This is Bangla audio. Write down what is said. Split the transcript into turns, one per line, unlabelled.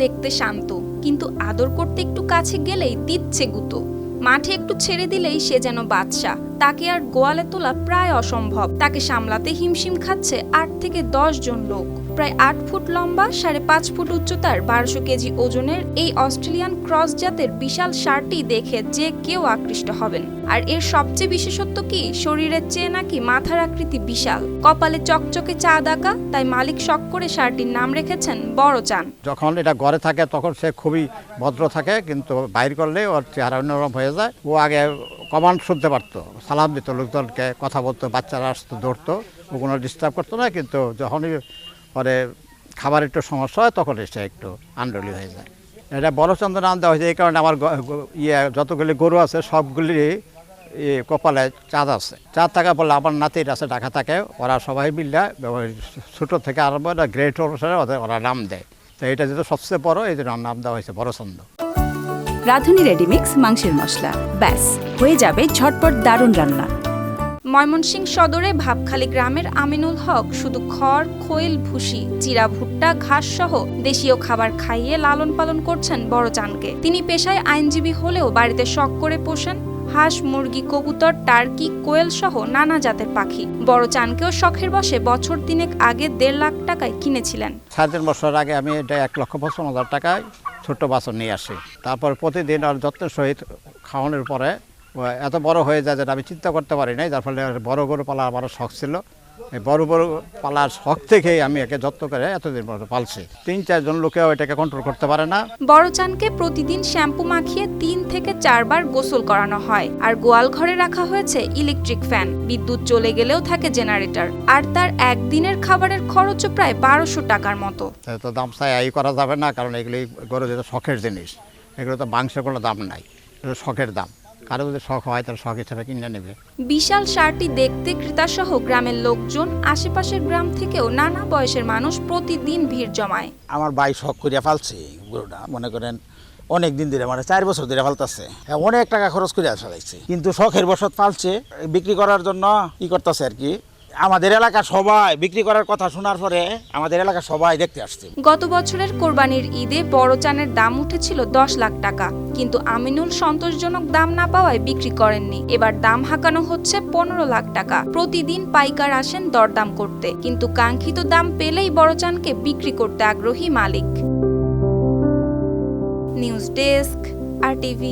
দেখতে শান্ত, কিন্তু আদর করতে একটু কাছে গেলেই দিচ্ছে গুঁতো। মাঠে একটু ছেড়ে দিলেই সে যেন বাদশা। তাকে আর গোয়ালে তোলা প্রায় অসম্ভব। তাকে সামলাতে হিমশিম খাচ্ছে 8 থেকে 10 জন লোক। প্রায় 8 ফুট লম্বা, 5.5 ফুট উচ্চতার, 1200 কেজি ওজনের এই অস্ট্রেলিয়ান ক্রস জাতের বিশাল ষাঁড়টি দেখে যে কেউ আকৃষ্ট হবেন। আর এর সবচেয়ে বিশেষত্ব কি, শরীরের চেয়ে নাকি মাথার আকৃতি বিশাল, কপালে চকচকে চাঁদ আঁকা। তাই মালিক শখ করে ষাঁড়টির নাম রেখেছেন বড় চান।
যখন এটা ঘরে থাকে তখন সে খুবই ভদ্র থাকে, কিন্তু বাইর করলে ওর চেহারা অন্যরকম হয়ে যায়। ও আগে কমান্ড শুনতে পারতো, সালাম দিত লোকজনকে, কথা বলতো, বাচ্চারা আসতো, ধরতো, ও কোনো ডিস্টার্ব করতো না। কিন্তু যখনই পরে খাবার একটু সমস্যা হয় তখন সে একটু আন্ডলি হয়ে যায়। এটা বড়চন্দ্র নাম দেওয়া হয়েছে এই কারণে আমার যতগুলি গরু আছে সবগুলি কপালে চাঁদ আছে। চাঁদ থাকা বললে আমার নাতির আছে, ঢাকা থাকে, ওরা সবাই মিলে ছোটো থেকে আরম্ভ গ্রেট অনুসারে ওরা নাম দেয়। তো এটা যেহেতু সবচেয়ে বড়, এই জন্য নাম দেওয়া হয়েছে বড়চন্দ্র।
রাঁধুনি রেডিমিক্স মাংসের মশলা, ব্যাস হয়ে যাবে ঝটপট দারুণ রান্না।
ময়মনসিংহ সদরে ভাবখালী গ্রামের আমিনুল হক শুধু খড়, খৈল, ভুসি, চিরা, ভুট্টা, ঘাস সহ দেশীয় খাবার খাইয়ে লালন পালন করছেন বড় চানকে। তিনি পেশায় আইনজীবী হলেও বাড়িতে শখ করে পোষেন হাঁস, মুরগি, কবুতর, টার্কি, কোয়েল সহ নানা জাতের পাখি। বড় চানকেও শখের বসে বছর 3 আগে 1.5 লাখ টাকায় কিনেছিলেন।
3 বছর আগে আমি এটা 1,55,000 টাকায় ছোট্ট বাছর নিয়ে আসি। তারপর প্রতিদিন আর যত্নের সহিত খাওয়ানোর পরে এত বড় হয়ে যায় যেটা আমি চিন্তা করতে পারি নাই। যার ফলে বড় গরু পালা আমারও শখ ছিল। এই বড় পালার শখ থেকেই আমি একে যত্ন করে এতদিন পর্যন্ত পালছি। 3-4 জন লোকেও এটাকে কন্ট্রোল করতে পারে না।
বড় চানকে প্রতিদিন শ্যাম্পু মাখিয়ে 3 থেকে 4 বার গোসল করানো হয়। আর গোয়াল ঘরে রাখা হয়েছে ইলেকট্রিক ফ্যান। বিদ্যুৎ চলে গেলেও থাকে জেনারেটর। আর তার একদিনের খাবারের খরচও প্রায় 1200 টাকার মতো।
তো দাম চাই এই করা যাবে না, কারণ এগুলি গরু যেটা শখের জিনিস, এগুলো তো মাংসের কোনো দাম নাই, এগুলো শখের দাম। কারো যদি শখ হয় তাহলে শখ হিসেবে কিনে নেবে।
বিশাল ষাঁড়টি দেখতে ক্রেতাসহ গ্রামের লোকজন, আশেপাশের গ্রাম থেকেও নানা বয়সের মানুষ প্রতিদিন ভিড় জমায়।
আমার ভাই শখ করিয়া ফালছে গরুটা, মনে করেন অনেক দিন ধরে, মানে 4 বছর ধরে ফালতেছে, অনেক টাকা খরচ করে ফেলাইছে, কিন্তু শখের বশত ফালছে, বিক্রি করার জন্য করতেছে আর কি। আমাদের এলাকা সবাই বিক্রি করার কথা শোনার পরে আমাদের এলাকা সবাই দেখতে আসছে।
গত বছরের কোরবানির ঈদে বড় চানের দাম উঠেছিল 10 লাখ টাকা, কিন্তু আমিনুল সন্তোষজনক দাম না পাওয়ায় বিক্রি করেননি। এবার দাম হাঁকানো হচ্ছে 15 লাখ টাকা। প্রতিদিন পাইকার আসেন দরদাম করতে, কিন্তু কাঙ্ক্ষিত দাম পেলেই বড় চানকে বিক্রি করতে আগ্রহী মালিক। News desk, RTV।